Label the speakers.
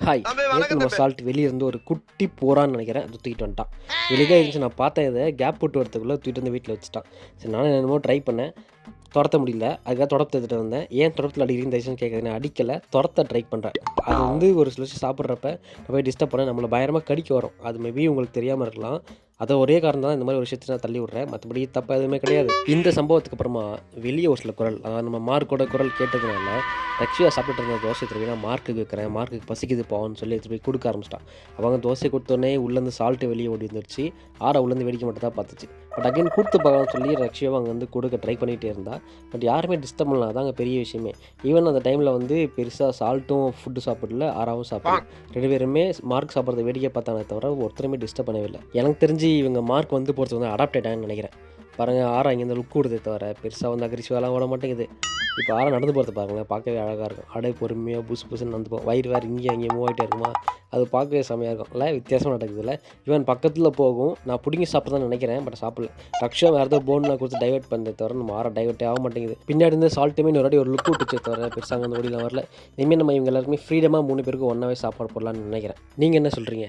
Speaker 1: Hi. நேத்து நம்ம salt வெளிய இருந்து ஒரு குட்டி போறான்னு நெனைக்கிறேன். அது தூக்கிட்டு வந்துட்டான். வெளிய தான் இருந்துச்சு. நான் பார்த்தேன் இத. கேப் போட்டு வரதுக்குள்ள தூக்கிட்டு வந்து வீட்ல வச்சுட்டான். சரி நானும் என்னென்னமோ ட்ரை பண்ணேன். தொரத்த முடியல. அதுக்காக தொடப்பத்த எடுத்துட்டு வந்தேன். ஏன் தொடப்பத்துல அடிக்கிறீங்கன்னு தயவு செஞ்சு கேட்காதீங்க. நான் அடிக்கல. தொரத்த ட்ரை பண்றேன். அது வந்து ஒரு சில விஷயம் சாப்பிடுறப்ப நான் போய் டிஸ்டர்ப் பண்ணா நம்மள பயங்கரமா கடிக்க வரும். அது மேபி உங்களுக்கு தெரியாம இருக்கலாம். அது ஒரே காரணம் தான் இந்த மாரி ஒரு விஷயத்த நான் தள்ளி விடுறேன். மத்தபடி தப்பா எதுவுமே கிடையாது. இந்த சம்பவத்துக்கு அப்புறமா வெளிய ஒரு சில குரல், அதாவது நம்ம மார்க்கோட குரல் கேட்டதுனால, ரக்ஷியா சாப்பிட்டுட்டு இருந்த தோசை எடுத்துட்டு போய் நான் மார்க்குக்கு வைக்கிறேன். மார்க்குக்கு பசிக்குதுப்பான்னு சொல்லி எடுத்துட்டு போய் குடுக்க ஆரம்பிச்சுட்டான். அவங்க தோசைய குடுத்தோனே உள்ளேருந்து சால்ட் வெளிய ஓடி வந்துருச்சு. ஆரா உள்ளேருந்து வேடிக்கை மட்டும் தான் பார்த்துச்சு. பட் அகைன் கூட்டு பார்க்கலாம்னு சொல்லி ரக்ஷியாவும் அங்க வந்து குடுக்க ட்ரை பண்ணிட்டே இருந்தா. பட் யாருமே டிஸ்டர்ப் பண்ணல. அதாங்க பெரிய விஷயமே. ஈவன் அந்த டைம்ல வந்து பெருசா சால்ட்டும் ஃபுட் சாப்பிடல, ஆராவும் சாப்பிடல. 2 பேருமே மார்க் சாப்பிடுறத வேடிக்கை பார்த்தாங்களே தவிர ஒருத்தருமே டிஸ்டர்ப் பண்ணவே இல்ல. எனக்கு தெரிஞ்சு இவங்க மார்க் வந்து போறதுக்கு வந்து அடாப்ட் ஆயிட்டாங்கன்னு நெனைக்கிறேன். பாருங்க ஆரா இங்கேருந்து லுக் விடுதே தவிர பெருசா வந்து அக்ரெசிவாலாம் ஓட மாட்டேங்குது. இப்போ ஆரா நடந்து போறத பாருங்களேன். பார்க்கவே அழகா இருக்கும். அப்படியே பொறுமையா புசு புசுன்னு நடந்து போகும். வயிறு வேற இங்கேயும் அங்கேயும் மூவ் ஆயிட்டே இருக்குமா, அது பார்க்கவே செம்மையா இருக்கும். இல்ல வித்தியாசமா நடக்குதுல்ல. ஈவன் பக்கத்துல போகும். நான் புடுங்கி சாப்பிடுறேன்னு நெனைக்கிறேன். பட் சாப்பிடல. ரக்ஷா வேற ஏதோ போன்லாம் குடுத்து டைவர்ட் பண்ணதே தவிர நம்ம ஆரா டைவர்ட்டே ஆக மாட்டேங்குது. பின்னாடி இருந்து சால்ட்டுமே இன்னொரு வாட்டி ஒரு லுக் விட்டுச்சே தவிர பெருசா அங்கேருந்து ஓடிலாம் வரல. இனிமே நம்ம இவங்க எல்லாருக்குமே ஃப்ரீடமா 3 பேருக்கும் ஒண்ணாவே சாப்பாடு போடலான்னு நெனைக்கிறேன். நீங்க என்ன சொல்றீங்க?